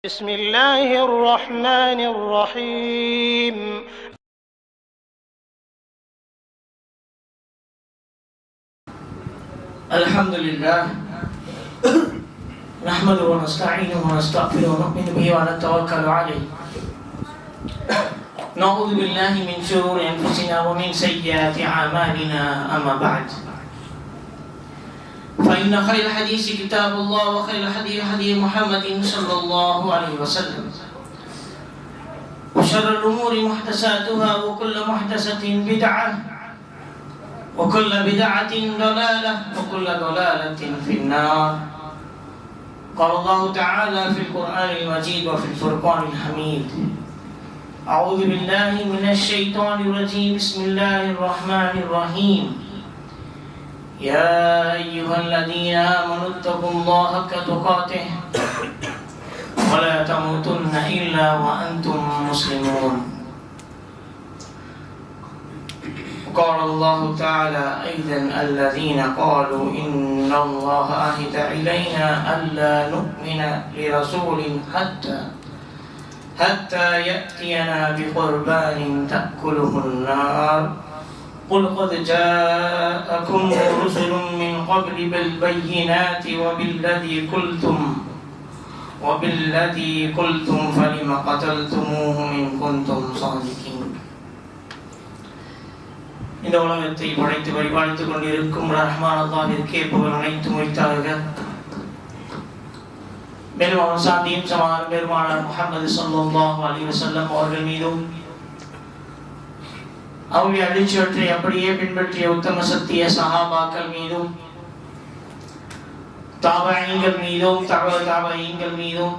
بسم الله الرحمن الرحيم الحمد لله نحمده ونستعينه ونستغفره ونؤمن به ونتوكل عليه نعوذ بالله من شرور انفسنا ومن سيئات اعمالنا اما بعد فإن خير الحديث كتاب الله وخير الهدي هدي محمد صلى الله عليه وسلم وشر الأمور محدثاتها وكل محدثة بدعة وكل بدعة ضلالة وكل ضلالة في النار. قال الله تعالى في القرآن المجيد وفي الفرقان الحميد: أعوذ بالله من الشيطان الرجيم بسم الله الرحمن الرحيم. يا أيها الذين آمنوا اتقوا الله حق تقاته ولا تموتن إلا وأنتم مسلمون. قال الله تعالى أيضا: الذين قالوا إن الله عهد إلينا ألا نؤمن لرسول حتى يأتينا بقربان تأكله النار قل قد جاءكم رسل من قبل بالبينات وبالذي قلتم فلم قتلتموهم إن كنتم صادقين. இந்த உலகத்தை படைத்து வழிபாடித்துக் கொண்டிருக்கும் ரஹ்மான் அல்லாஹ்விற்கே புகழ் அனைத்தும் உரித்தாகுக. மேலும் அவர் சாந்தியும் சமாதானம் பெருமானார் முஹம்மது ஸல்லல்லாஹு அலைஹி வஸல்லம் அவர்கள் மீதும் அவருடைய அழிச்சுவற்றை அப்படியே பின்பற்றிய உத்தம சத்திய சஹாபாக்கள் மீதும் தாபஈன்கள் மீதும் தாபஈன்கள் மீதும்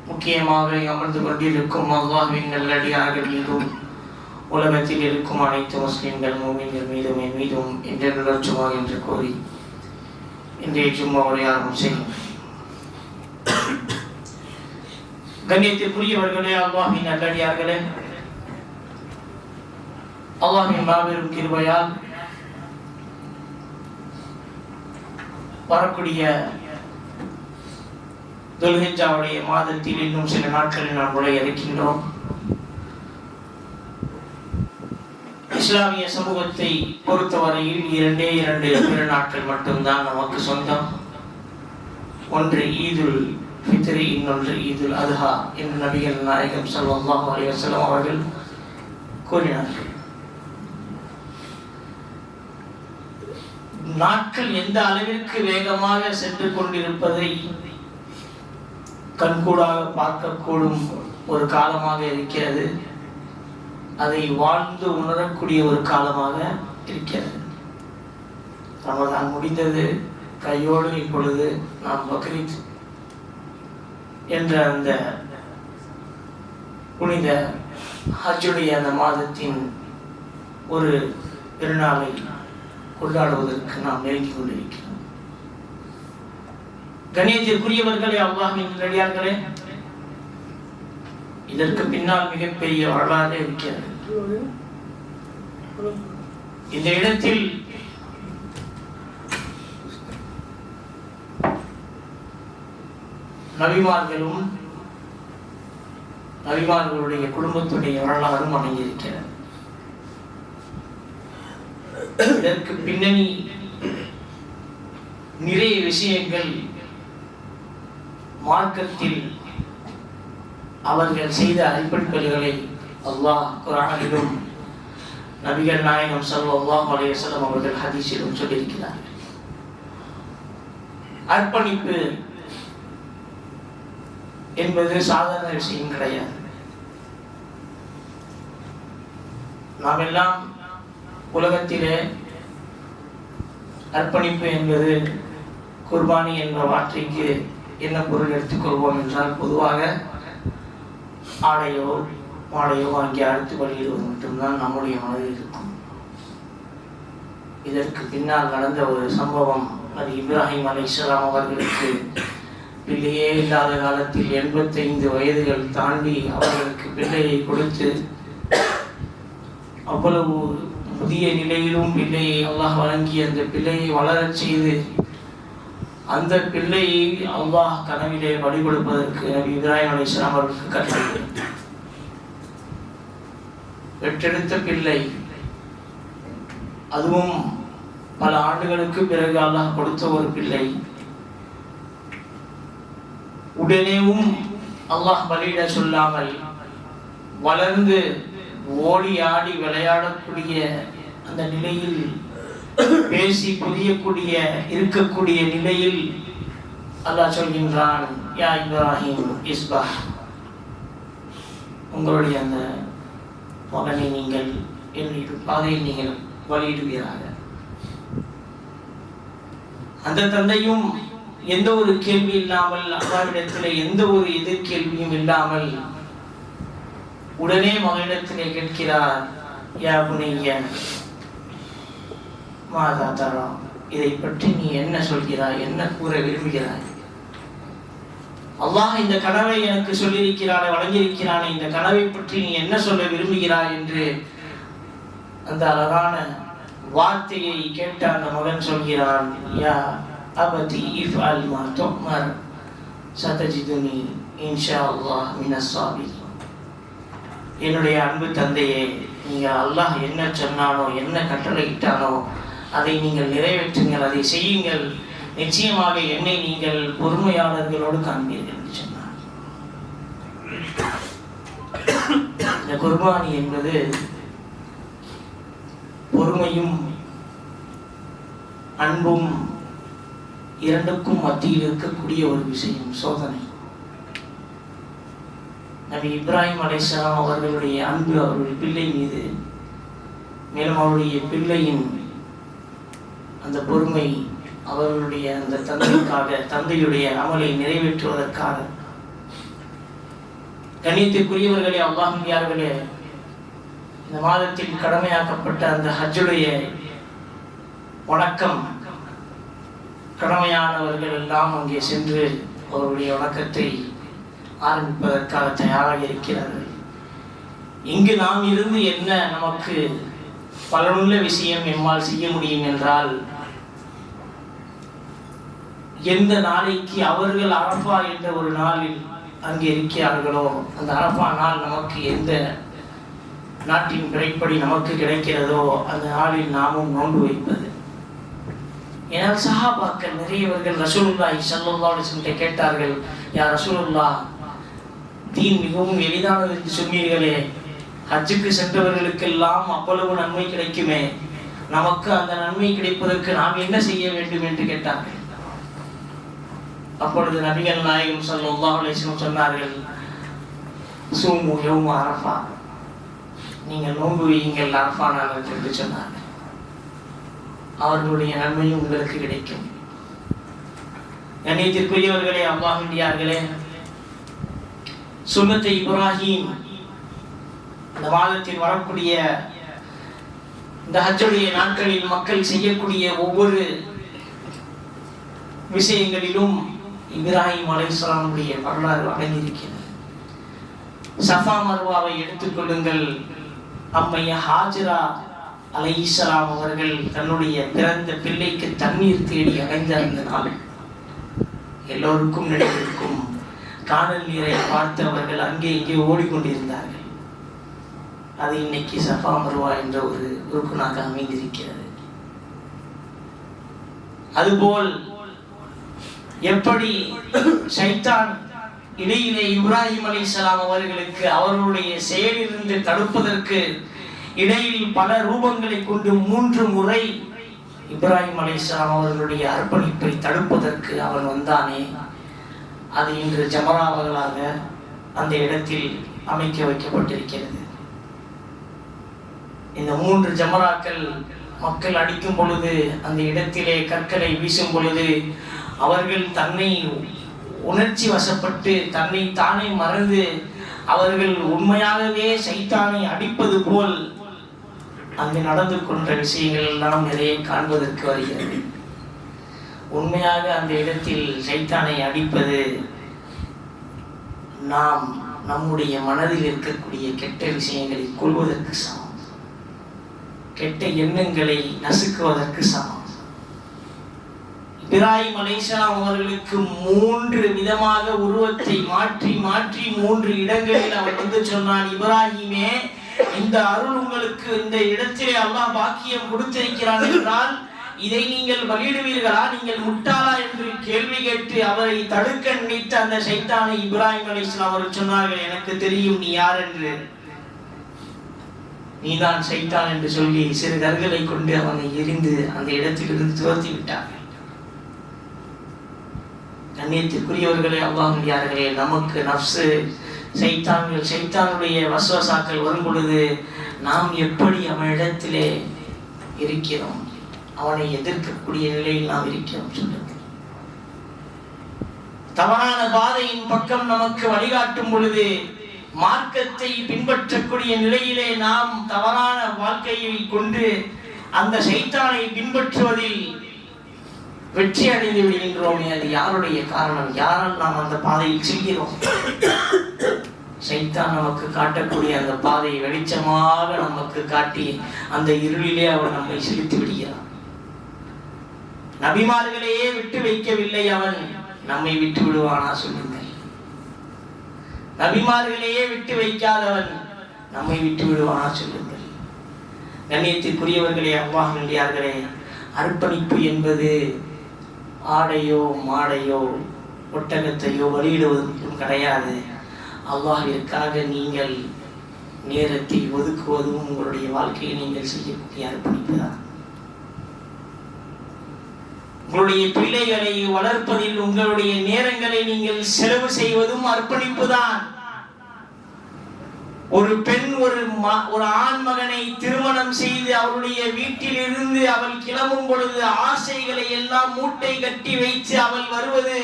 முக்கியமாக அமர்ந்து கொண்டிருக்கும் அல்லாஹ்வின் நல்லடியார்கள் மீதும் உலகத்தில் இருக்கும் அனைத்து முஸ்லிம்கள் மூமின்கள் மீதும் என் மீதும் என்றென்றுமாக என்று கூறி இன்றைய ஜும்மாவை ஆரம்பம் செய்யும். கண்ணியத்திற்குரியவர்களே, அல்லாஹ்வின் நல்லடியார்களே, அல்லாஹ்வின் மாபெரும் கிருபையால் வரக்கூடிய துல்ஹிஜ்ஜாவுடைய மாதத்தில் இன்னும் சில நாட்களில் நாம் நுழைய இருக்கின்றோம். இஸ்லாமிய சமூகத்தை பொறுத்தவரையில் இரண்டு நாட்கள் மட்டும்தான் நமக்கு சொந்தம். ஒன்று ஈதுல் ஃபித்ரி, இன்னொன்று ஈதுல் அத்ஹா என்று நபிகள் நாயகம் ஸல்லல்லாஹு அலைஹி வஸல்லம் அவர்கள் கூறினார்கள். நாட்கள் எந்த அளவிற்கு வேகமாக சென்று கொண்டிருப்பதை கண்கூடாக பார்க்கக்கூடும் ஒரு காலமாக இருக்கிறது. அதை வாழ்ந்து உணரக்கூடிய ஒரு காலமாக இருக்கிறது. ரமதான் முடிந்தது, கையோடு இப்பொழுது நாம் பக்ரீத் என்ற அந்த புனித ஹஜ்ஜுடைய அந்த மாதத்தின் ஒரு பெருநாளை கொண்டாடுவதற்கு நாம் நெருங்கிக் கொண்டிருக்கிறோம். கண்ணியத்திற்குரியவர்களே, அல்லாஹ்வின் நல்லடியார்களே, இதற்கு பின்னால் மிகப்பெரிய வரலாறு இருக்கிறது. இந்த இடத்தில் நபிமார்களும் நபிமார்களுடைய குடும்பத்துடைய வரலாறும் அடங்கியிருக்கிறது. இதற்கு பின்னணி நிறைய விஷயங்கள் மார்க்கத்தில் அவர்கள் செய்த அர்ப்பணிப்புகளை அல்லாஹ் குர்ஆனிலும் நபிகள் நாயகம் ஸல்லல்லாஹு அலைஹி வஸல்லம் அவர்கள் ஹதீஸிலும் சொல்லியிருக்கிறார்கள். அர்ப்பணிப்பு என்பது சாதாரண விஷயம் கிடையாது. நாம் எல்லாம் உலகத்திலே அர்ப்பணிப்பு என்பது குர்பானி என்ற வார்த்தைக்கு என்ன பொருள் எடுத்துக்கொள்வோம் என்றால், பொதுவாக ஆடையோ மாடையோ வாங்கி அறுத்து பலியிடுவது மட்டும்தான் நம்முடைய மனதில் இருக்கும். இதற்கு பின்னால் நடந்த ஒரு சம்பவம், அது இப்ராஹிம் அலைஹிஸ்ஸலாம் அவர்களுக்கு பிள்ளையே இல்லாத காலத்தில் 85 வயதுகள் தாண்டி அவர்களுக்கு பிள்ளையை கொடுத்து, அவ்வளவு முதிய நிலையிலும் பிள்ளையை அல்லாஹ் வழங்கி அந்த பிள்ளையை வளரச் செய்து அந்த பிள்ளையை அல்லாஹ் கனவிலே பலி கொடுப்பதற்கு நபி இப்ராஹிம் அலைஹிஸ்ஸலாம் அவர்களுக்கு கட்டளையிட்டார். பெற்றெடுத்த பிள்ளை, அதுவும் பல ஆண்டுகளுக்கு பிறகு அல்லாஹ் கொடுத்த ஒரு பிள்ளை, உடனேவும் அல்லாஹ் பலியிட சொல்லாமல் வளர்ந்து ஓடி ஆடி விளையாடக்கூடிய அந்த நிலையில், பேசி புரியக்கூடிய இருக்கக்கூடிய நிலையில் அல்லாஹ் சொல்கின்றான், யா இப்ராஹிம் இஸ்பஹ், உங்களுடைய அந்த மகனை நீங்கள் என்னுடைய பாதையில் நீங்கள் வழியிடுவீராக. அந்த தந்தையும் எந்த ஒரு கேள்வி இல்லாமல், அல்லாஹ்விடத்திலே எந்த ஒரு எதிர்கேள்வியும் இல்லாமல் உடனே மகனிடத்திலே கேட்கிறார், யா புனைய மாதா தரா, இதை பற்றி நீ என்ன சொல்கிறாய், என்ன கூற விரும்புகிறாய்? அல்லாஹ் இந்த கனவை எனக்கு சொல்லியிருக்கிறானே, வழங்கியிருக்கிறானே, இந்த கனவை பற்றி நீ என்ன சொல்ல விரும்புகிறாய் என்று அந்த அழகான வார்த்தையை கேட்ட அந்த மகன் சொல்கிறான், யா அபதி இஃப்அல் மா துஅமர் சதஜிதுனி இன்ஷா அல்லாஹ் மினஸ் சாபிரீன். என்னுடைய அன்பு தந்தையே, நீங்கள் அல்லாஹ் என்ன சொன்னானோ, என்ன கட்டளையிட்டானோ அதை நீங்கள் நிறைவேற்றுங்கள், அதை செய்யுங்கள், நிச்சயமாக என்னை நீங்கள் பொறுமையாளர்களோடு காண்பீர்கள் என்று சொன்னார். இந்த குர்பானி என்பது பொறுமையும் அன்பும் இரண்டுக்கும் மத்தியில் இருக்கக்கூடிய ஒரு விஷயம், சோதனை. நபி இப்ராஹிம் அலைஹிஸ்ஸலாம் அவர்களுடைய அன்பு அவருடைய பிள்ளை மீது, மேலும் அவருடைய பிள்ளையின் அந்த பொறுமை அவர்களுடைய அந்த தந்தைக்காக, தந்தையுடைய அமலை நிறைவேற்றுவதற்காக. கண்ணியத்திற்குரியவர்களே, அல்லாஹ்வியார்களே, இந்த மாதத்தில் கடமையாக்கப்பட்ட அந்த ஹஜ்ஜுடைய வணக்கம், கடமையானவர்கள் எல்லாம் அங்கே சென்று அவருடைய வணக்கத்தை ஆரம்பிப்பதற்காக தயாராக இருக்கிறார்கள். இங்கு நாம் இருந்து என்ன நமக்கு பலனுள்ள விஷயம் எம்மால் செய்ய முடியும் என்றால், எந்த நாளைக்கு அவர்கள் அரஃபா என்ற ஒரு நாளில் அங்கே இருக்கிறார்களோ, அந்த அரஃபா நாள் நமக்கு எந்த நாட்டின் பிறைப்படி நமக்கு கிடைக்கிறதோ அந்த நாளில் நாமும் நோன்பு வைப்பது. ஏனால் சஹாபாக்கள் நிறையவர்கள் ரசூலுல்லாஹி ஸல்லல்லாஹு அலைஹி வஸல்லம் கேட்டார்கள், யா ரசூலுல்லாஹ், தீன் மிகவும் எளிதானது என்று சொன்னீர்களே, ஹஜ்ஜுக்கு சென்றவர்களுக்கெல்லாம் அவ்வளவு நன்மை கிடைக்குமே, நமக்கு அந்த நன்மை கிடைப்பதற்கு நாம் என்ன செய்ய வேண்டும் என்று கேட்டார்கள். அப்பொழுது நபிகள் நாயகம் ஸல்லல்லாஹு அலைஹி வஸல்லம் சொன்னார்கள், சூமு யௌம அரஃபா, நீங்கள் நோன்பு வையுங்கள் அரஃபா நாள் என்று சொன்னார்கள். அவர்களுடைய நன்மையும் உங்களுக்கு கிடைக்கும். கண்ணியத்திற்குரியவர்களே, அல்லாஹ்வியார்களே, சுன்னத்தை இப்ராஹிம் இந்த மாதத்தில் வரக்கூடிய இந்த ஹஜ்ஜுடைய நாட்களில் மக்கள் செய்யக்கூடிய ஒவ்வொரு விஷயங்களிலும் இப்ராஹிம் அலைஹிஸ்ஸலாமுடைய வரலாறு அடங்கியிருக்கிறது. சஃபா மர்வாவை எடுத்துக்கொள்ளுங்கள். அம்மைய ஹாஜரா அலைஹிஸ்ஸலாம் அவர்கள் தன்னுடைய பிறந்த பிள்ளைக்கு தண்ணீர் தேடி அடைந்த அந்த நாள் எல்லோருக்கும் நினைவிருக்கும். காணல் நீரை பார்த்து அவர்கள் அங்கே இங்கே ஓடிக்கொண்டிருந்தார்கள். அது இன்னைக்கு சஃபா மர்வா என்ற ஒரு ருக்குனாக அமைந்திருக்கிறது. அதுபோல் எப்படி ஷைத்தான் இடையிலே இப்ராஹிம் அலைஹிஸ்ஸலாம் அவர்களுக்கு அவர்களுடைய செயலிலிருந்து தடுப்பதற்கு இடையில் பல ரூபங்களை கொண்டு 3 முறை இப்ராஹிம் அலைஹிஸ்ஸலாம் அவர்களுடைய அர்ப்பணிப்பை தடுப்பதற்கு அவன் வந்தானே, அது இன்று ஜமராவர்களாக அந்த இடத்தில் அமைக்க வைக்கப்பட்டிருக்கிறது. இந்த 3 ஜமராக்கள் மக்கள் அடிக்கும் பொழுது, அந்த இடத்திலே கற்களை வீசும் பொழுது, அவர்கள் தன்னை உணர்ச்சி வசப்பட்டு தன்னை தானே மறந்து அவர்கள் உண்மையாகவே சைத்தானை அடிப்பது போல் அங்கு நடந்து கொண்ட விஷயங்கள் எல்லாம் நிறைய காண்பதற்கு வருகிறது. உண்மையாக அந்த இடத்தில் சைத்தானை அடிப்பது நாம் நம்முடைய மனதில் இருக்கக்கூடிய கெட்ட விஷயங்களை கொள்வதற்கு சமம், கெட்ட எண்ணங்களை நசுக்குவதற்கு சமம். இப்ராஹிம் அலைஹிஸ்ஸலாம் அவர்களுக்கு 3 விதமாக உருவத்தை மாற்றி மாற்றி 3 இடங்களில் அவர் வந்து சொன்னான், இப்ராஹிமே, இந்த அருள் உங்களுக்கு இந்த இடத்திலே அல்லாஹ் பாக்கியம் கொடுத்திருக்கிறான் என்றால் இதை நீங்கள் பலியிடுவீர்களா, நீங்கள் முட்டாளா என்று கேள்வி கேட்டு அவரை தடுக்க நினைத்த அந்த ஷைத்தானை இப்ராஹிம் அலைஹிஸ்ஸலாம் அவர்கள் சொன்னார்கள், எனக்கு தெரியும் நீ யார் என்று, நீதான் ஷைத்தான் என்று சொல்லி சிறு கற்களை கொண்டு அவனை எரிந்து அந்த இடத்திலிருந்து துரத்தி விட்டார்கள். கண்ணியத்திற்குரியவர்களே, அல்லாஹ்வியார்களே, நமக்கு நஃப்ஸு ஷைத்தானுடைய வஸ்வசாக்கள் வரும் பொழுது நாம் எப்படி அவனிடத்திலே இருக்கிறோம், அவனை எதிர்க்கக்கூடிய நிலையில் நாம் இருக்கிறோம் சொல்லுங்கள். தவறான பாதையின் பக்கம் நமக்கு வழிகாட்டும் பொழுது மார்க்கத்தை பின்பற்றக்கூடிய நிலையிலே நாம் தவறான வாழ்க்கையை கொண்டு அந்த ஷைத்தானை பின்பற்றுவதில் வெற்றி அடைந்து விடுகின்றோமே, அது யாருடைய காரணம்? யாரால் நாம் அந்த பாதையில் செல்கிறோம்? ஷைத்தான் நமக்கு காட்டக்கூடிய அந்த பாதையை வெளிச்சமாக நமக்கு காட்டி அந்த இருளிலே அவன் நம்மை செலுத்தி விடுகிறான். நபிமார்களையே விட்டு வைக்கவில்லை, அவன் நம்மை விட்டு விடுவானா சொல்லுங்கள்? நபிமார்களையே விட்டு வைக்காதவன் நம்மை விட்டு விடுவானா சொல்லுங்கள்? கண்ணியத்திற்குரியவர்களே, அல்லாஹ்வியார்களே, அர்ப்பணிப்பு என்பது ஆடையோ மாடையோ ஒட்டகத்தையோ வெளியிடுவதற்கும் கிடையாது. அல்லாஹ்விற்காக நீங்கள் நேரத்தை ஒதுக்குவதும் உங்களுடைய வாழ்க்கையை நீங்கள் செய்யக்கூடிய அர்ப்பணிப்பு தான். உங்களுடைய பிள்ளைகளை வளர்ப்பதில் உங்களுடைய நேரங்களை நீங்கள் செலவு செய்வதும் அர்ப்பணிப்பு தான். ஒரு பெண் ஒரு ஆண் மகனை திருமணம் செய்து அவருடைய வீட்டிலிருந்து அவள் கிளம்பும் பொழுது ஆசைகளை எல்லாம் மூட்டை கட்டி வைத்து அவள் வருவது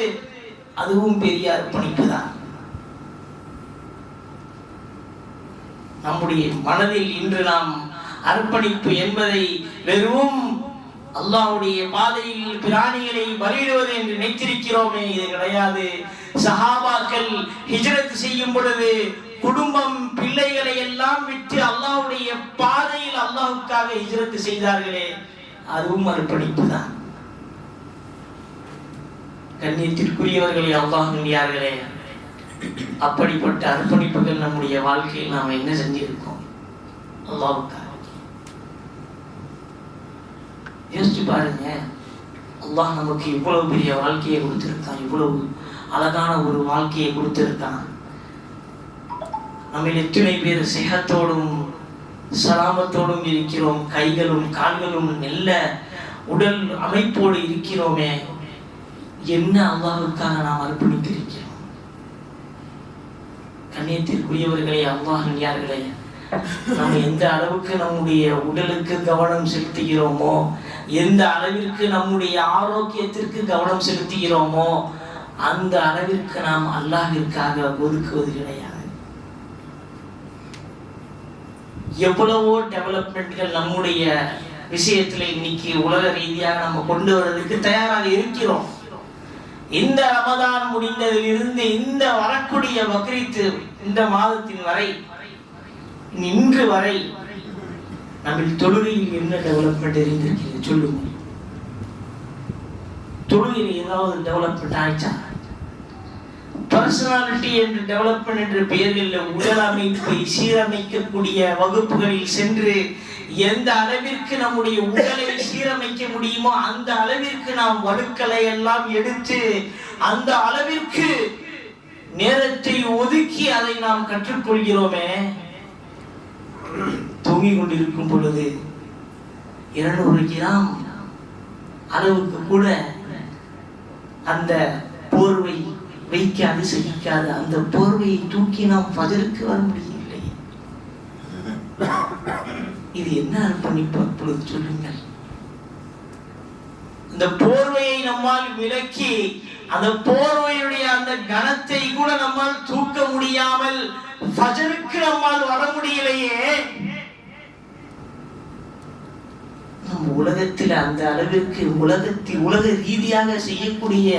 அதுவும் பெரிய அர்ப்பணிப்பு தான். நம்முடைய மனதில் இன்று நாம் அர்ப்பணிப்பு என்பதை வெறும் அல்லாஹ்வுடைய பாதையில் பிராணிகளை பலியிடுவது என்று நினைத்திருக்கிறோமே, இது கிடையாது. சஹாபாக்கள் ஹிஜ்ரத் செய்யும் பொழுது குடும்பம் பிள்ளைகளை எல்லாம் விட்டு அல்லாஹ்வுடைய பாதையில் அல்லாஹ்வுக்காக ஹிஜ்ரத் செய்தார்களே, அதுவும் அர்ப்பணிப்பு தான். கண்ணியத்திற்குரியவர்களே, அல்லாஹ்வியார்களே, அப்படிப்பட்ட அர்ப்பணிப்புகள் நம்முடைய வாழ்க்கையில் நாம் என்ன செஞ்சிருக்கோம் அல்லாஹ்வுக்காக? யோசிச்சு பாருங்க. அல்லாஹ் நமக்கு இவ்வளவு பெரிய வாழ்க்கையை கொடுத்திருக்கான், இவ்வளவு அழகான ஒரு வாழ்க்கையை கொடுத்திருக்கான். நம்ம எத்தனை பேர் சிஹத்தோடும் சலாமத்தோடும் இருக்கிறோம், கைகளும் கால்களும் நல்ல உடல் அமைப்போடு இருக்கிறோமே, என்ன அல்லாஹ்வுக்காக நாம் அர்ப்பணித்திருக்கிறோம்? கண்ணியத்திற்குரியவர்களே, அல்லாஹ்வியார்களே, நம்ம எந்த அளவுக்கு நம்முடைய உடலுக்கு கவனம் செலுத்துகிறோமோ, எந்த அளவிற்கு நம்முடைய ஆரோக்கியத்திற்கு கவனம் செலுத்துகிறோமோ, அந்த அளவிற்கு நாம் அல்லாஹ்விற்காக ஒதுக்குவது கிடையாது. எவ்வளவோ டெவலப்மெண்ட்கள் நம்முடைய விஷயத்துல இன்னைக்கு உலக ரீதியாக நம்ம கொண்டு வர்றதுக்கு தயாராக இருக்கிறோம். இந்த ரமதான் முடிந்ததிலிருந்து இந்த வரக்கூடிய பக்ரீத் இந்த மாதத்தின் வரை இன்று வரை நம்ம தொழுகையில் என்ன டெவலப்மெண்ட் இருந்திருக்கிறது சொல்லுங்க? தொழுகையில் ஏதாவது டெவலப்மெண்ட் ஆயிடுச்சா? பர்சனாலிட்டி என்று டெவலப்மெண்ட் என்ற பெயர்களில் உடல் அமைப்பை சீரமைக்கக்கூடிய வகுப்புகளில் சென்று எந்த அளவிற்கு நம்முடைய உடலை சீரமைக்க முடியுமோ அந்த அளவிற்கு நாம் வடுக்களை எல்லாம் எடுத்து அந்த அளவிற்கு நேரத்தை ஒதுக்கி அதை நாம் கற்றுக்கொள்கிறோமே. தூங்கிக் கொண்டிருக்கும் பொழுது 200 கிராம் அளவுக்கு கூட அந்த போர்வை வைக்காது சகிக்காது. அந்த போர்வையை தூக்கி நாம் ஃபஜருக்கு வர முடியவில்லை. இது என்ன அர்ப்பணிப்பு அப்பொழுது சொல்லுங்கள்? இந்த போர்வையை நம்மால் விலக்கி அந்த போர்வையுடைய அந்த கனத்தை கூட நம்மால் தூக்க முடியாமல் ஃபஜருக்கு நம்மால் வர முடியலையே. நம் உலகத்தில் அந்த அளவிற்கு உலக ரீதியாக செய்யக்கூடிய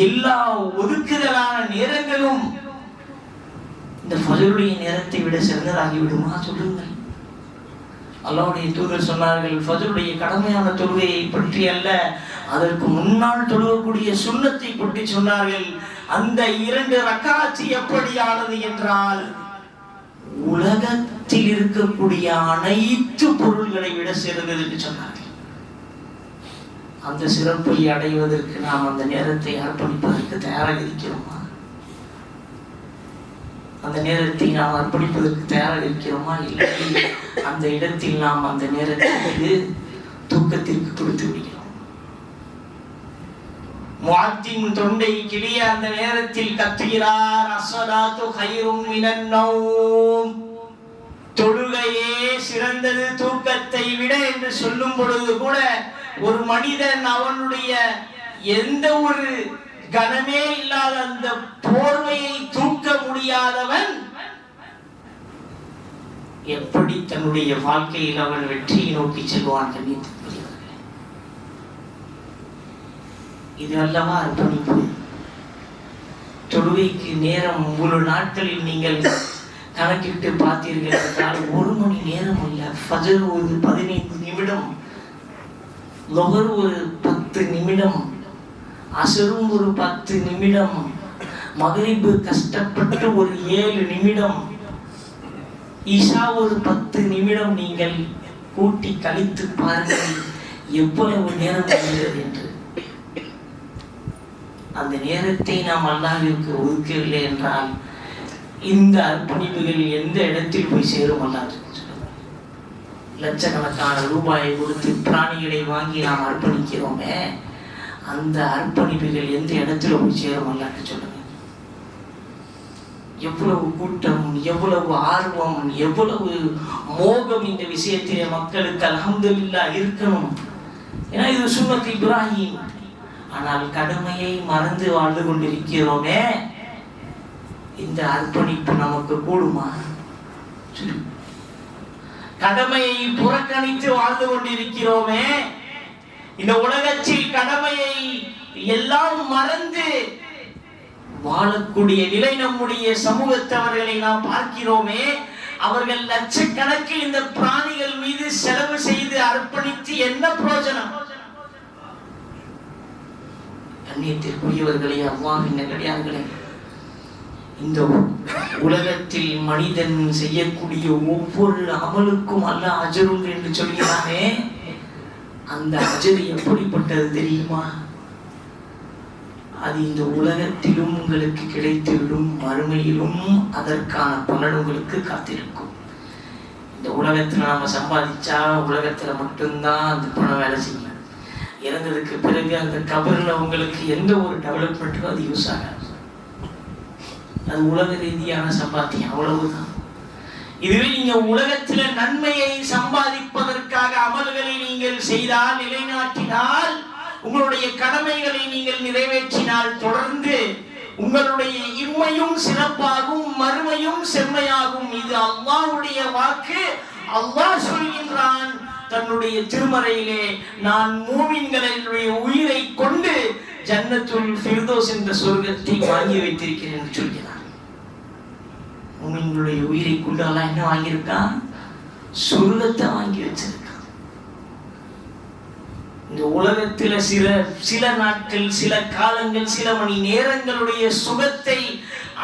எல்லா ஒதுக்குதலான நேரங்களும் இந்த ஃபஜருடைய நேரத்தை விட சிறந்ததாகி விடுமா சொல்லுங்கள்? அல்லாஹ்வுடைய தூதர் சொன்னார்கள், ஃபஜருடைய கடமையான தொழுகையை பற்றி அல்ல, அதற்கு முன்னால் தொழுவக்கூடிய சுன்னத்தை பற்றி சொன்னார்கள். அந்த 2 ரக்காத் எப்படியானது என்றால், உலகத்தில் இருக்கக்கூடிய அனைத்து பொருள்களை விட சிறந்தது என்று சொன்னார்கள். அந்த சிறப்பை அடைவதற்கு நாம் அந்த நேரத்தை அர்ப்பணிப்பதற்கு தயாராக இருக்கிறோமா? அந்த நேரத்தை நாம் அர்ப்பணிப்பதற்கு தயாராக இருக்கிறோமா? இல்லை, அந்த இடத்தில் நாம் அந்த நேரத்திற்கு தூக்கத்திற்கு கொடுத்து விடுகிறோம். முஅத்தின் தொண்டை கிளிய அந்த நேரத்தில் கத்துகிறார், அஸ்ஸலாத்து கைரும் மினன் நௌம், தொழுகையே சிறந்தது தூக்கத்தை விட என்று சொல்லும் பொழுது கூட ஒரு மனிதன் அவனுடைய எந்த ஒரு கனமே இல்லாத அந்த போர்வையை தூக்க முடியாதவன் எப்படி தன்னுடைய வாழ்க்கையில் அவன் வெற்றியை நோக்கி செல்வான்? இது அல்லவா அர்ப்பணிப்பு. தொழுகைக்கு நேரம் ஒரு நாட்களில் நீங்கள் கணக்கிட்டு பார்த்தீர்கள் என்றால் 1 மணி நேரம் அல்ல. ஃபஜர் ஒரு 15 நிமிடம், லொஹர் ஒரு 10 நிமிடம், அசரும் ஒரு 10 நிமிடம், மக்ரிப் கஷ்டப்பட்டு ஒரு 7 நிமிடம், இஷா ஒரு 10 நிமிடம். நீங்கள் கூட்டி கழித்து பாருங்கள் எவ்வளவு நேரம் ஆகிறது என்று. அந்த நேரத்தை நாம் அல்லாஹ்விற்கு ஒதுக்கவில்லை என்றால் இந்த அர்ப்பணிப்புகள் எந்த இடத்தில் போய் சேரும்? அல்லாஹ் லட்சக்கணக்கான ரூபாயை கொடுத்து பிராணிகளை வாங்கி நாம் அர்ப்பணிக்கிறோமே, அந்த அர்ப்பணிப்புகள் எந்த இடத்துல போய் சேரும்? அல்லாஹ் சொல்லுங்க. எவ்வளவு கூட்டம், எவ்வளவு ஆர்வம், எவ்வளவு மோகம் இந்த விஷயத்திலே மக்களுக்கு அல்ஹம்துலில்லாஹ் இருக்கணும். ஏன்னா இது சுன்னத் இப்ராஹிம். ஆனால் கடமையை மறந்து வாழ்ந்து கொண்டிருக்கிறோமே, இந்த அர்ப்பணிப்பு நமக்கு கூடுமா? கடமையை புறக்கணித்து வாழ்ந்து கொண்டிருக்கிறோமே, இந்த உலகத்தில் கடமையை எல்லாம் மறந்து வாழக்கூடிய நிலை நம்முடைய சமூகத்தவர்களை நாம் பார்க்கிறோமே. அவர்கள் லட்சக்கணக்கில் இந்த பிராணிகள் மீது செலவு செய்து அர்ப்பணித்து என்ன பிரயோஜனம்? கண்ணியத்திற்குரியவர்களே, அல்லாஹ்வின் நல்லடியார்களே, இந்த உலகத்தில் மனிதன் செய்யக்கூடிய ஒவ்வொரு அமலுக்கும் அல்லாஹ் அஜ்ருன் என்று சொல்கிறானே, அந்த அஜர் எப்படிப்பட்டது தெரியுமா? அது இந்த உலகத்திலும் உங்களுக்கு கிடைத்துவிடும், மறுமையிலும் அதற்கான பலன் உங்களுக்கு காத்திருக்கும். இந்த உலகத்துல நாம சம்பாதிச்சா உலகத்துல மட்டும்தான் அந்த பணம் வேலை செய்யும். இறந்ததுக்கு பிறகு அந்த கபர்ல உங்களுக்கு எந்த ஒரு டெவலப்மெண்ட்டுக்கும் அது யூஸ் ஆகாது. அது உலக ரீதியான சம்பாத்தியம், அவ்வளவுதான். இதுவே நீங்க உலகத்துல நன்மையை சம்பாதிப்பதற்காக அமல்களை நீங்கள் செய்தால், நிலைநாட்டினால், உங்களுடைய கடமைகளை நீங்கள் நிறைவேற்றினால், தொடர்ந்து உங்களுடைய இம்மையும் சிறப்பாகும், மறுமையும் செம்மையாகும். இது அல்லாஹ்வுடைய வாக்கு. அல்லாஹ் சொல்கின்றான் தன்னுடைய திருமறையிலே, நான் மூமின்களுடைய உயிரை கொண்டு ஜன்னத்துல் ஃபிர்தௌஸ் என்ற சொர்க்கத்தை வாங்கி வைத்திருக்கிறேன் என்று சொல்கிறான். மூமின்களுடைய உயிரை கொண்டு அல்லாஹ் என்ன வாங்கியிருக்கான்? சொர்க்கத்தை வாங்கி வச்சிருக்கான். இந்த உலகத்துல சில நாட்கள், சில காலங்கள், சில மணி நேரங்களுடைய சுகத்தை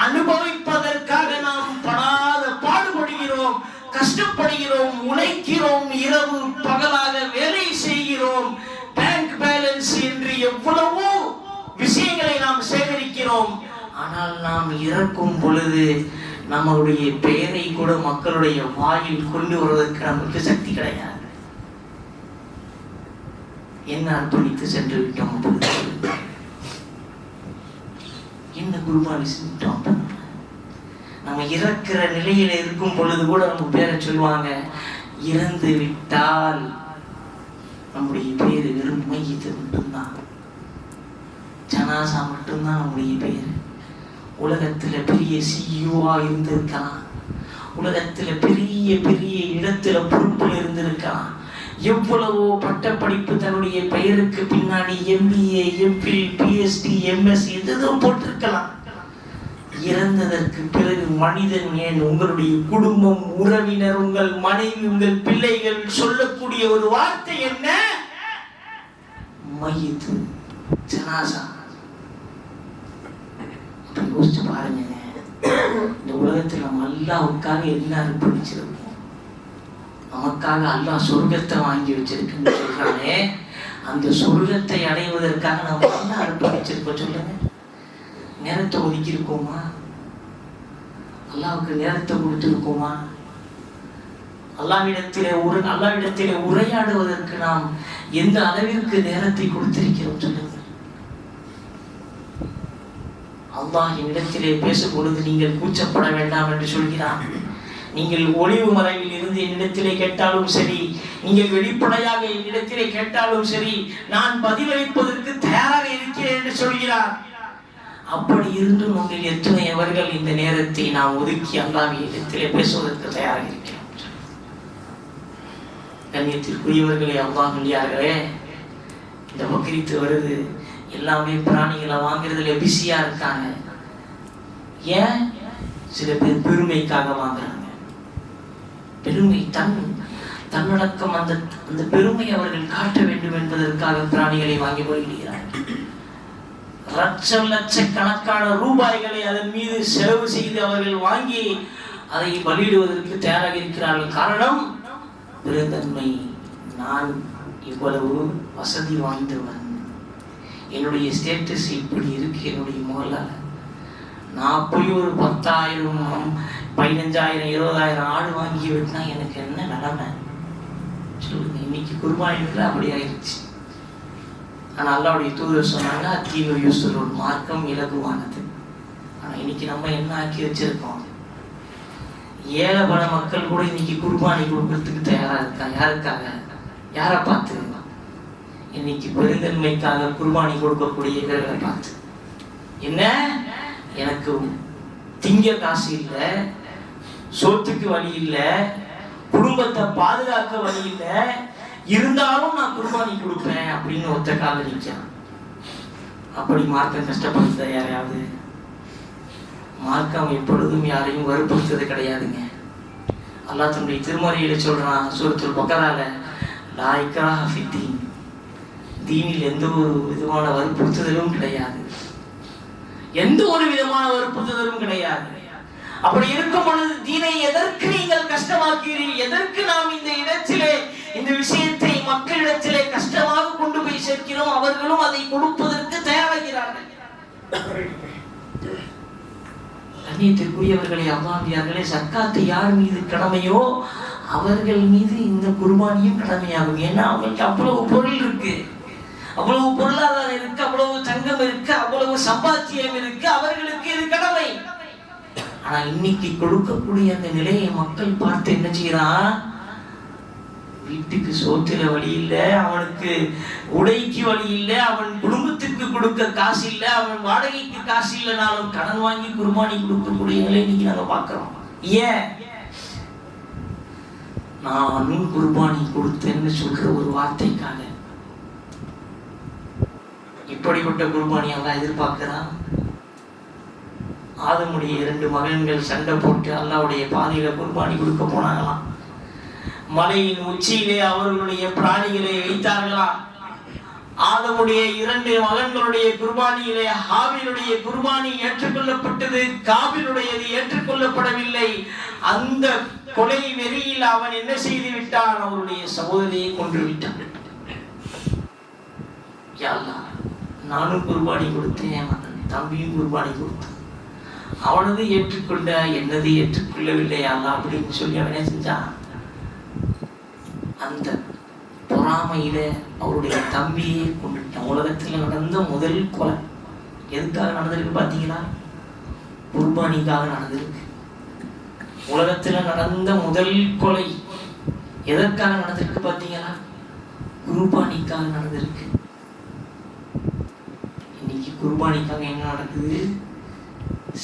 அனுபவிப்பதற்காக நாம் படாத பாடுபடுகிறோம், கஷ்டப்படுகிறோம், உழைக்கிறோம், இரவு பகலாக வேலை செய்கிறோம், பேங்க் பேலன்ஸ் என்று எவ்வளவோ விஷயங்களை நாம் சேகரிக்கிறோம். ஆனால் நாம் இறக்கும் பொழுது நம்மளுடைய பெயரை கூட மக்களுடைய வாயில் கொண்டு வருவதற்கு நமக்கு சக்தி கிடையாது. என்ன அர்ப்பணித்து சென்று விட்டோம்? என்ன குருமானி செஞ்சிட்டோம்? நம்ம இறக்கிற நிலையில இருக்கும் பொழுது கூட நம்ம பேரை சொல்லுவாங்க. இறந்து விட்டால் நம்முடைய பேரு வெறும் மையத்து மட்டும்தான், ஜனாசா மட்டும்தான் நம்முடைய பேரு. உலகத்துல பெரிய சிஇஓவா இருந்திருக்கலாம், உலகத்துல பெரிய பெரிய இடத்துல பொறுப்புல இருந்திருக்கலாம், எவ்வளவோ பட்டப்படிப்பு தன்னுடைய பெயருக்கு பின்னாடி MBA, MPhil, PhD, MS எதுவும் போட்டிருக்கலாம். இறந்ததற்கு பிறகு மனிதன், ஏன் உங்களுடைய குடும்பம், உறவினர், உங்கள் மனைவி, உங்கள் பிள்ளைகள் சொல்லக்கூடிய ஒரு வார்த்தை என்ன? மையத்து ஜனாசா. அப்படி யோசிச்சு பாருங்க, இந்த உலகத்தில் நம்ம அல்லாஹ்வுக்காக என்ன அர்ப்பணிச்சிருக்கோம். நமக்காக அல்லாஹ் சொர்க்கத்தை வாங்கி வச்சிருக்குன்னு சொல்றானே, அந்த சொர்க்கத்தை அடைவதற்காக நம்ம என்ன அர்ப்பணிச்சிருக்கோம் சொல்லுங்க. நேரத்தை ஒதுக்கி இருக்கோமா? அல்லாஹ்வுக்கு நேரத்தை கொடுத்திருக்கோமா? அல்லாஹ்விடத்திலே உரையாடுவதற்கு நாம் எந்த அளவிற்கு நேரத்தை கொடுத்திருக்கிறோம் சொல்லுங்க. அல்லாஹ் என்னிடத்திலே பேசும் பொழுது நீங்கள் கூச்சப்பட வேண்டாம் என்று சொல்கிறான். நீங்கள் ஒளிவு மறைவில் இருந்து என்னிடத்திலே கேட்டாலும் சரி, நீங்கள் வெளிப்படையாக என்னிடத்திலே கேட்டாலும் சரி, நான் பதிலளிப்பதற்கு தயாராக இருக்கிறேன் என்று சொல்கிறார். அப்படி இருந்தும் உங்கள் எத்தனையவர்கள் இந்த நேரத்தை நாம் ஒதுக்கி அல்லாஹ்விடத்திலே பேசுவதற்கு தயாராக இருக்கிறோம். கண்ணியத்திற்குரியவர்களே, அல்லாஹ் நல்லியார்களே, இந்த பக்ரீத் வருது, எல்லாமே பிராணிகளை வாங்குறதுல பிஸியா இருக்காங்க. ஏன்? சில பேர் பெருமைக்காக வாங்குறாங்க. பெருமை, தன்னடக்கம், அந்த பெருமை அவர்கள் காட்ட வேண்டும் என்பதற்காக பிராணிகளை வாங்கி வருகிறார்கள். லட்சக்கணக்கான ரூபாய்களை அதன் மீது செலவு செய்து அவர்கள் வாங்கி அதை பலியிடுவதற்கு தயாராக இருக்கிறார்கள். காரணம் பெருந்தன்மை. நான் இவ்வளவு வசதி வாய்ந்தவன், என்னுடைய ஸ்டேட்டஸ் இப்படி இருக்கு, என்னுடைய முதலாள நான் போய் ஒரு 10,000 15,000 20,000 ஆடு வாங்கி விட்டுனா எனக்கு என்ன நிலைமை சொல்லுங்க. இன்னைக்கு குர்பானில அப்படி ஆயிடுச்சு. ஆனால் அல்லாஹ்வுடைய தூதர் சொன்னாங்க, தீவு யூசுரோட மார்க்கம் இலகுவானது. ஆனால் இன்னைக்கு நம்ம என்ன ஆக்கி வச்சிருக்கோம்? ஏழை பல மக்கள் கூட இன்னைக்கு குர்பானி கொடுக்கறதுக்கு தயாரா இருக்காங்க. யாருக்காக? யாரை பார்த்து? இன்னைக்கு பெருந்தன்மைக்காக குர்பானி கொடுக்கக்கூடிய இவர்களை பார்த்து. என்ன, எனக்கு திங்க காசு இல்லை, சோத்துக்கு வழி இல்லை, குடும்பத்தை பாதுகாக்க வழி இல்லை, இருந்தாலும் நான் குர்பானி கொடுப்பேன் அப்படின்னு ஒத்த கால நிற்கிறான். அப்படி மார்க்கம் கஷ்டப்படுத்த யாரையாவது? மார்க்கம் எப்பொழுதும் யாரையும் வற்புறுத்தது கிடையாதுங்க. அல்லாஹ் தன்னுடைய திருமறையில சொல்றான், சூரத்துல் பக்கரால, லா இக்ராஹ ஃபித்தீன், தீனில் எந்த ஒரு விதமான வற்புறுத்துதலும் கிடையாது, எந்த ஒரு விதமான வற்புறுத்துதலும் கிடையாது. அப்படி இருக்கும் பொழுது தீனை எதற்கு நீங்கள் கஷ்டமாக்கிறீர்கள்? எதற்கு நாம் இந்த இடத்திலே இந்த விஷயத்தை மக்களிடத்திலே கஷ்டமாக கொண்டு போய் சேர்க்கிறோம்? அவர்களும் அதை கொடுப்பதற்கு தயாராகிறார்கள். கண்ணியத்திற்குரியவர்களே, அல்லாஹ்வியார்களே, சக்காத்து யார் மீது கடமையோ அவர்கள் மீது இந்த குர்பானியும் கடமையாகும். ஏன்னா அவங்களுக்கு அவ்வளவு பொருள் இருக்கு, அவ்வளவு பொருளாதாரம் இருக்கு, அவ்வளவு தங்கம் இருக்கு, அவ்வளவு சம்பாத்தியம் இருக்கு, அவர்களுக்கு இது கடமை. ஆனா இன்னைக்கு கொடுக்கக்கூடிய அந்த நிலையை மக்கள் பார்த்து என்ன செய்யறான்? வீட்டுக்கு சோத்துல வழி இல்லை, அவனுக்கு உடைக்கு வழி இல்லை, அவன் குடும்பத்துக்கு கொடுக்க காசு இல்லை, அவன் வாடகைக்கு காசு இல்லைனாலும் கடன் வாங்கி குர்பானி கொடுக்கக்கூடிய நிலை இன்னைக்கு நாங்க பாக்குறோம். ஏன்? நானும் குர்பானி கொடுத்தேன்னு சொல்ற ஒரு வார்த்தைக்காக. இப்படிப்பட்ட குர்பானி அல்லாஹ் எதிர்பார்க்கிறான். ஆதமுடைய 2 மகன்கள் சண்டை போட்டு அல்லாஹ்வுடைய பாதையில குர்பானி கொடுக்க போனாங்களாம். மலையின் உச்சியிலே அவர்களுடைய பிராணிகளை வைத்தார்களாம். ஆதமுடைய 2 மகன்களுடைய குர்பானியிலே ஹாபிலுடைய குர்பானி ஏற்றுக்கொள்ளப்பட்டது, காபிலுடையது ஏற்றுக்கொள்ளப்படவில்லை. அந்த கொலை வெறியில் அவன் என்ன செய்து விட்டான்? அவருடைய சகோதரியை கொன்று விட்டான். யா அல்லாஹ், நானும் குர்பானி கொடுத்தேன், தம்பியும் குர்பானி கொடுத்தான், அவனது ஏற்றுக்கொண்ட என்னது ஏற்றுக்கொள்ளவில்லை அல்லாஹ் அப்படின்னு சொல்லி அவனே செஞ்சான். அந்த பொறாமையில அவருடைய தம்பியை கொண்டுட்டான். உலகத்துல நடந்த முதல் கொலை எதுக்காக நடந்திருக்கு பாத்தீங்களா? குர்பானிக்காக நடந்திருக்கு. உலகத்துல நடந்த முதல் கொலை எதற்காக நடந்திருக்கு பாத்தீங்களா? குர்பானிக்காக நடந்திருக்கு. இன்னைக்கு குர்பானிக்காக என்ன நடக்குது?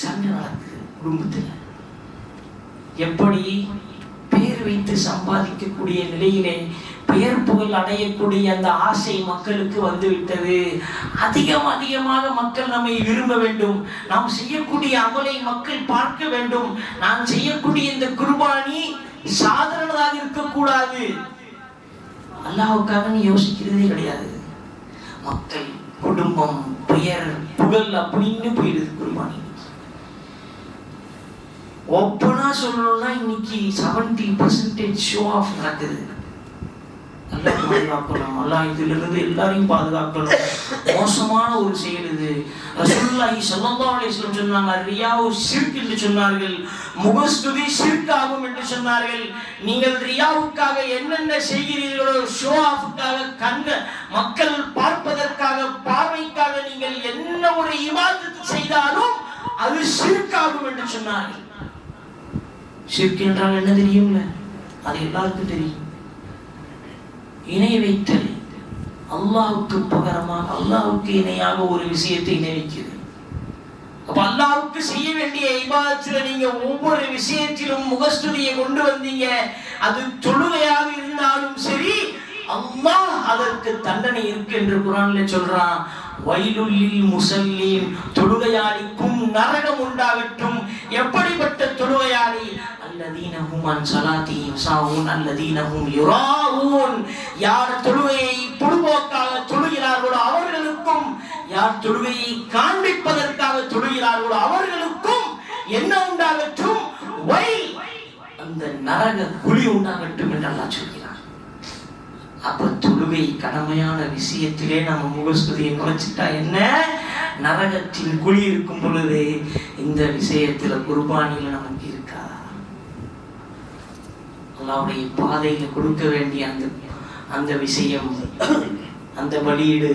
சண்டை நடக்குது குடும்பத்துல. எப்படி? பேர் வைத்து சம்பாதிக்கக்கூடிய நிலையிலே பெயர் புகழ் அடையக்கூடிய அந்த ஆசை மக்களுக்கு வந்துவிட்டது. அதிகமாக மக்கள் நம்மை விரும்ப வேண்டும், நாம் செய்யக்கூடிய அமலை மக்கள் பார்க்க வேண்டும், நாம் செய்யக்கூடிய இந்த குர்பானி சாதாரணதாக இருக்கக்கூடாது. அல்லாஹ்வுக்காக நீ யோசிக்கிறதே கிடையாது. மக்கள், குடும்பம், பெயர், புகழ் அப்படின்னு போயிடுது குர்பானி. ஓப்பனா சொல்லணும்னா இன்னைக்கு 70% ஷோ ஆஃப் நடக்குது. நல்லா பாதுகாக்கணும், அல்லாஹ் இதிலிருந்து எல்லாரையும் பாதுகாக்கணும். மோசமான ஒரு செயல் இது. ரசூலுல்லாஹி ஸல்லல்லாஹு அலைஹி வஸல்லம் சொன்னாங்க, ரியாவு ஷிர்க் என்று சொன்னார்கள், முகஸ்துதி ஷிர்க் ஆகும் என்று சொன்னார்கள். நீங்கள் ரியாவுக்காக என்னென்ன செய்கிறீர்களோ, ஷோ ஆஃப்காக, மக்கள் பார்ப்பதற்காக, பார்வைக்காக நீங்கள் என்ன ஒரு இபாதத் செய்தாலும் அது ஷிர்க் ஆகும் என்று சொன்னார்கள். ஷிர்க் என்றால் என்ன தெரியும்ல? அது எல்லாருக்கும் தெரியும். இணை வைத்தல், அல்லாஹ்வுக்கு பகரமாக, அல்லாஹ்வுக்கு இணையாக ஒரு விஷயத்தை இணை வைக்கிறது. அப்ப அல்லாஹ்வுக்கு செய்ய வேண்டிய இபாதத்துல நீங்க ஒவ்வொரு விஷயத்திலும் முகஸ்துதியை கொண்டு வந்தீங்க. அது தொழுகையாக இருந்தாலும் சரி, அல்லாஹ் அதற்கு தண்டனை இருக்கு என்று குர்ஆன்ல சொல்றான். வயலுல்லில் முஸல்லீன், தொழுகையாளிக்கும் நரகம் உண்டாகட்டும். எப்படிப்பட்ட தொழுகையாளி? அல்லதீன ஹும் அன் ஸலாத்திஹிம் சாஹூன் அல்லதீன ஹும் யுராஊன். யார் தொழுகையை பொதுபோக்காக தொழுகிறார்களோ அவர்களுக்கும், யார் தொழுகையை காண்பிப்பதற்காக தொழுகிறார்களோ அவர்களுக்கும் என்ன உண்டாகட்டும்? வயல், அந்த நரக குழி உண்டாகட்டும் என்று அல்லாஹ் சொல்கிறார். அப்ப தொழுகை கடமையான விஷயத்திலே நம்ம முகஸ்துதியை நுழைச்சிட்டா என்ன? நரகத்தின் குழி இருக்கும் பொழுது இந்த விஷயத்துல குர்பானியில நமக்கு இருக்கா? அல்லாஹ்வுடைய பாதையில கொடுக்க வேண்டிய அந்த விஷயம், அந்த பலியீடு,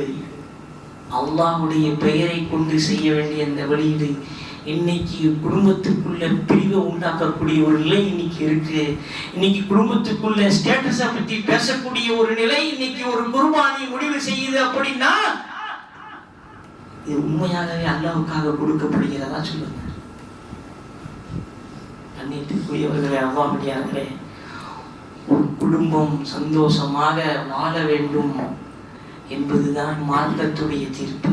அல்லாஹ்வுடைய பெயரை கொண்டு செய்ய வேண்டிய அந்த பலியீடு, இன்னைக்கு குடும்பத்துக்குள்ள பிரிவை உண்டாக்கக்கூடிய ஒரு நிலை இன்னைக்கு இருக்கு. இன்னைக்கு குடும்பத்துக்குள்ள ஸ்டேட்டஸை பற்றி பேசக்கூடிய ஒரு நிலை இன்னைக்கு ஒரு குர்பானி முடிவு செய்யுது. அப்படின்னா இது உண்மையாகவே அல்லாஹ்வுக்காக கொடுக்கப்படுகிறதா சொல்லுங்க. கண்ணியத்துக்குரியவர்களே, அல்லாஹ்வுடையார்களே, ஒரு குடும்பம் சந்தோஷமாக வாழ வேண்டும் என்பதுதான் மார்க்கத்துடைய தீர்ப்பு.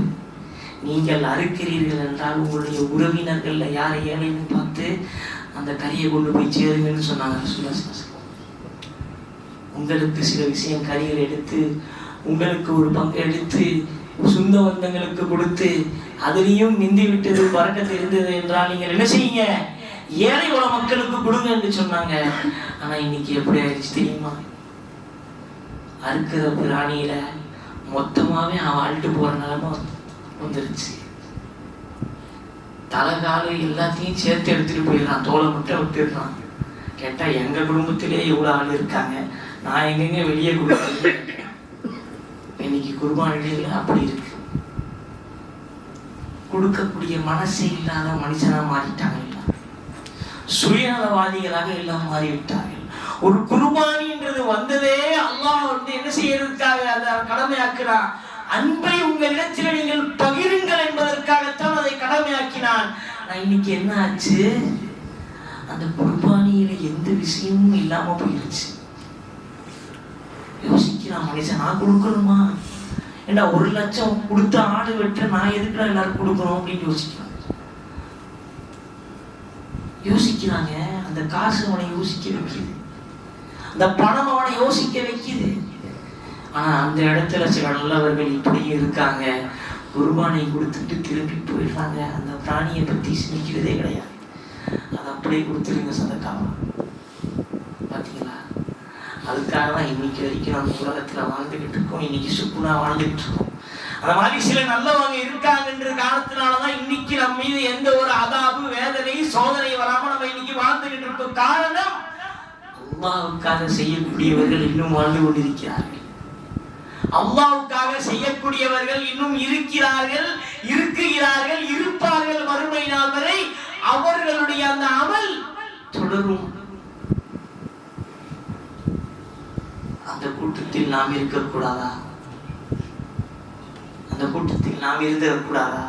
நீங்கள் அறுக்கிறீர்கள் என்றால் உங்களுடைய உறவினர்கள்ல யாரை ஏழைன்னு பார்த்து அந்த கறியை கொண்டு போய் சேருங்கன்னு சொன்னாங்க. உங்களுக்கு சில விஷயம் கறிகள் எடுத்து, உங்களுக்கு ஒரு பங்கு எடுத்து, சொந்த பந்தங்களுக்கு கொடுத்து, அதுலேயும் நிந்தி விட்டது பறக்கத்து இருந்தது என்றால் நீங்கள் என்ன செய்யுங்க? ஏழை உல மக்களுக்கு கொடுங்க என்று சொன்னாங்க. ஆனா இன்னைக்கு எப்படி ஆயிடுச்சு தெரியுமா? அறுக்கிற பிராணியில மொத்தமாவே அவன் அழுட்டு போற நிலைமை வந்துருச்சு. தலைகாலு எல்லாத்தையும் சேர்த்து எடுத்துட்டு போயிடறான், தோலை மட்டும் விட்டுடுறான். கேட்டா எங்க குடும்பத்திலே இவ்வளவு ஆள் இருக்காங்க, நான் எங்கெங்க வெளியே கொடுக்க. இன்னைக்கு குர்பானில அப்படி இருக்கு. கொடுக்கக்கூடிய மனசே இல்லாத மனுஷனா மாறிட்டாங்க, சுயநலவாதிகளாக எல்லாம் மாறிவிட்டார்கள். ஒரு குர்பானின்றது வந்ததே அல்லாஹ் என்ன செய்யறதுக்காக அதை கடமையாக்குறான். அன்பை உங்களிடத்தில் நீங்கள் பகிருங்கள் என்பதற்காகத்தான் அதை கடமையாக்கினான். இன்னைக்கு என்ன ஆச்சு? அந்த குர்பானியில எந்த விஷயமும் இல்லாம போயிருச்சு. யோசிக்கிறான் மனுஷன், நான் கொடுக்கணுமா? ஏண்டா 1 லட்சம் கொடுத்த ஆடு வெட்ட நான் எதுக்குடா எல்லாரும் கொடுக்கணும் அப்படின்னு யோசிக்கிறாங்க. அந்த காசு அவனை யோசிக்க வைக்குது, அந்த பணம் அவனை யோசிக்க வைக்குது. ஆனா அந்த இடத்துல சில நல்லவர்கள் இப்படியும் இருக்காங்க. குர்பானை கொடுத்துட்டு திரும்பி போயிடுறாங்க. அந்த பிராணியை பத்தி சிந்திக்கிறதே கிடையாது. அதை அப்படியே கொடுத்துருங்க சதக்காவா. பாத்தீங்களா? அதுக்காக தான் இன்னைக்கு வரைக்கும் நம்ம உலகத்துல வாழ்ந்துகிட்டு இருக்கோம். இன்னைக்கு சுக்குனா வாழ்ந்துகிட்டு இருக்கோம். அந்த மாதிரி சில நல்லவங்க இருக்காங்கன்ற காரணத்தினாலதான் இன்னைக்கு நம்ம மீது எந்த ஒரு அதாபு, வேதனை, சோதனை வராம நம்ம இன்னைக்கு வாழ்ந்துகிட்டு இருக்கோம். காரணம், அல்லாஹ்வுக்காக செய்யக்கூடியவர்கள் இன்னும் வாழ்ந்து கொண்டிருக்கிறார்கள். அல்லாஹ்வுக்காக செய்யக்கூடியவர்கள் இன்னும் இருக்கிறார்கள், இருக்குகிறார்கள், இருப்பார்கள். மறுமை நாள் வரை அவர்களுடைய அந்த அமல் தொடரும். அந்த கூட்டத்தில் நாம் இருக்கக்கூடாதா? அந்த கூட்டத்தில் நாம் இருந்திடக்கூடாதா?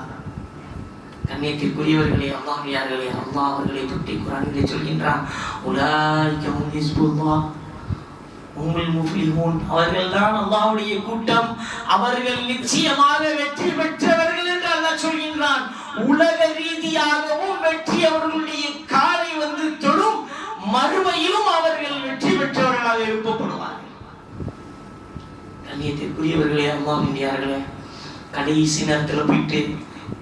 கண்ணியத்திற்குரியவர்களே, அல்லாஹ்வியார்களே, அல்லாஹ் அவர்களை பற்றி குர்ஆனிலே சொல்கின்றான். உலாயிக ஹும் ஹிஸ்புல்லாஹ் ஹுமுல் முஃப்லிஹூன். அவர்கள்தான் அல்லாஹ்வுடைய கூட்டம், அவர்கள் நிச்சயமாக வெற்றி பெற்றவர்கள் என்று அல்லாஹ் சொல்கின்றான். உலக ரீதியாகவும் வெற்றி அவர்களுடைய காலை வந்து தொடும், மறுமையிலும் அவர்கள் வெற்றி பெற்றவர்களாக எழுப்பப்படுவார்கள். கண்ணியத்திற்குரியவர்களே, அல்லாஹ்வியார்களே, கடைசி நேரத்தில் போயிட்டு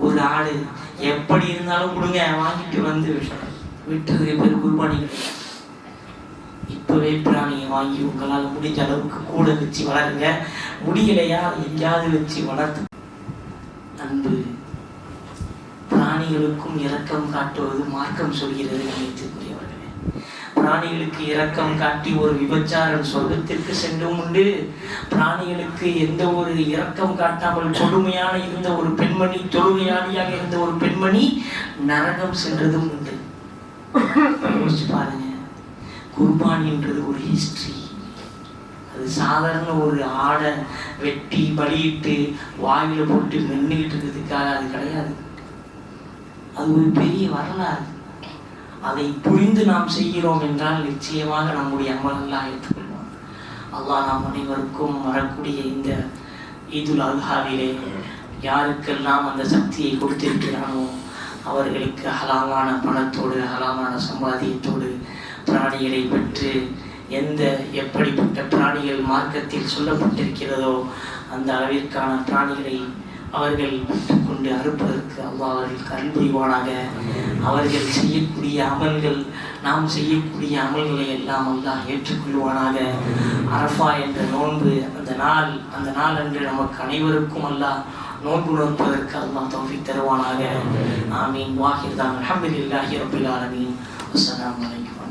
ஒரு ஆடு எப்படி இருந்தாலும் கொடுங்க வாங்கிட்டு வந்து விட்டுறதுக்கு பேர் குர்பானி கிடையாது. இப்பவே பிராணியை வாங்கி உங்களால் முடிஞ்ச அளவுக்கு கூட வச்சு வளருங்க. முடியலையா எங்கேயாவது வச்சு வளர்த்து. அன்பு பிராணிகளுக்கும் இரக்கம் காட்டுவது மார்க்கம் சொல்கிறது. நினைத்துக்குரியவர்களே, பிராணிகளுக்கு இரக்கம் காட்டி ஒரு விபச்சாரன் சொர்க்கத்திற்கு சென்றும் உண்டு. பிராணிகளுக்கு எந்த ஒரு இரக்கம் காட்டாமல் கொடுமையான இருந்த ஒரு பெண்மணி, தொழுகையாளியாக இருந்த ஒரு பெண்மணி நரகம் சென்றதும் உண்டு. யோசிச்சு பாருங்க. குர்பானின்றது ஒரு ஹிஸ்டரி. அது சாதாரண ஒரு ஆடை வெட்டி பலியிட்டு வாயில போட்டு மென்னுகிட்டு இருக்கிறதுக்காக அது கிடையாது. அது ஒரு பெரிய வரலாறு. அதை புரிந்து நாம் செய்கிறோம் என்றால் நிச்சயமாக நம்முடைய அமலெல்லாம் ஏற்றுக்கொள்வோம். அல்லாஹ் நாம் அனைவருக்கும் வரக்கூடிய இந்த ஈதுல் அல்ஹாவிலே யாருக்கெல்லாம் அந்த சக்தியை கொடுத்திருக்கிறானோ அவர்களுக்கு ஹலாலான பணத்தோடு ஹலாலான சம்பாதியத்தோடு பிராணிகளை பெற்று எப்படிப்பட்ட பிராணிகள் மார்க்கத்தில் சொல்லப்பட்டிருக்கிறதோ அந்த அளவிற்கான பிராணிகளை அவர்கள் பெற்றுக்கொண்டு அறுப்பதற்கு அல்லாஹ் அவர்களுக்கு அருள் புரிவானாக. அவர்கள் செய்யக்கூடிய அமல்கள், நாம் செய்யக்கூடிய அமல்களை எல்லாம் அல்லாஹ் ஏற்றுக்கொள்வானாக. அரஃபா என்ற நோன்பு அந்த நாள் அன்று நமக்கு அனைவருக்கும் அல்லாஹ் நோன்பு நோற்பதற்கு அல்லாஹ் தௌஃபீக் தருவானாக. ஆமீன். வாஹிர் தான். அல்ஹம்துலில்லாஹி ரப்பில் ஆலமீன். அஸ்ஸலாமு அலைக்கும்.